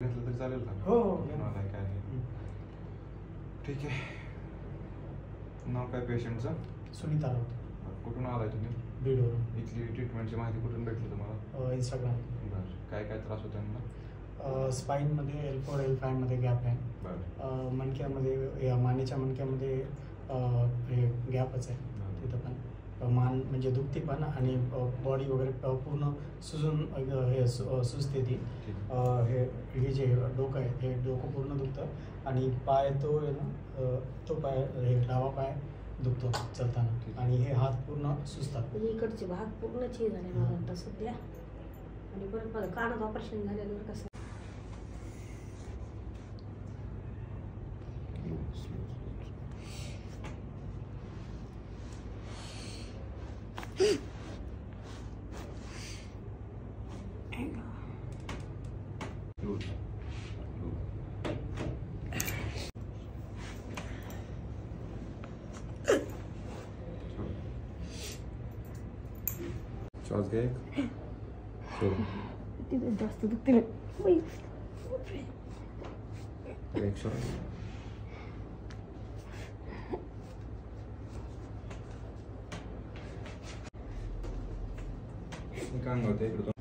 घेतलं तरी चालेल का? हो कुठून आलाय काय आहे? ठीक आहे. नाव काय पेशंटचं? सुनीता राऊत. कुठून आलाय तुम्ही? बीडवरून. इथली ट्रीटमेंटची माहिती कुठून भेटली तुम्हाला? इंस्टाग्राम. बरं. काय काय त्रास होतो त्यांना? स्पाईनमध्ये L4 L5मध्ये गॅप आहे. बरं. मणक्यामध्ये मानेच्या मणक्यामध्ये हे गॅपच आहे. तिथं पण मान म्हणजे दुखते पण आणि बॉडी वगैरे पूर्ण सुजून हे सुजते ती. हे जे डोकं आहे हे डोकं पूर्ण दुखतं आणि पाय तो आहे ना तो पाय हे डावा पाय दुखतो चालताना आणि हे हात पूर्ण सुजतात. इकडचे भाग पूर्ण चेंज झाले मला वाटतं सध्या. आणि परत माझं कानात ऑपरेशन झाल्यावर कसं श्वास घे. तिथे जास्त दुखते एक श्वास. काय होतं इकडं?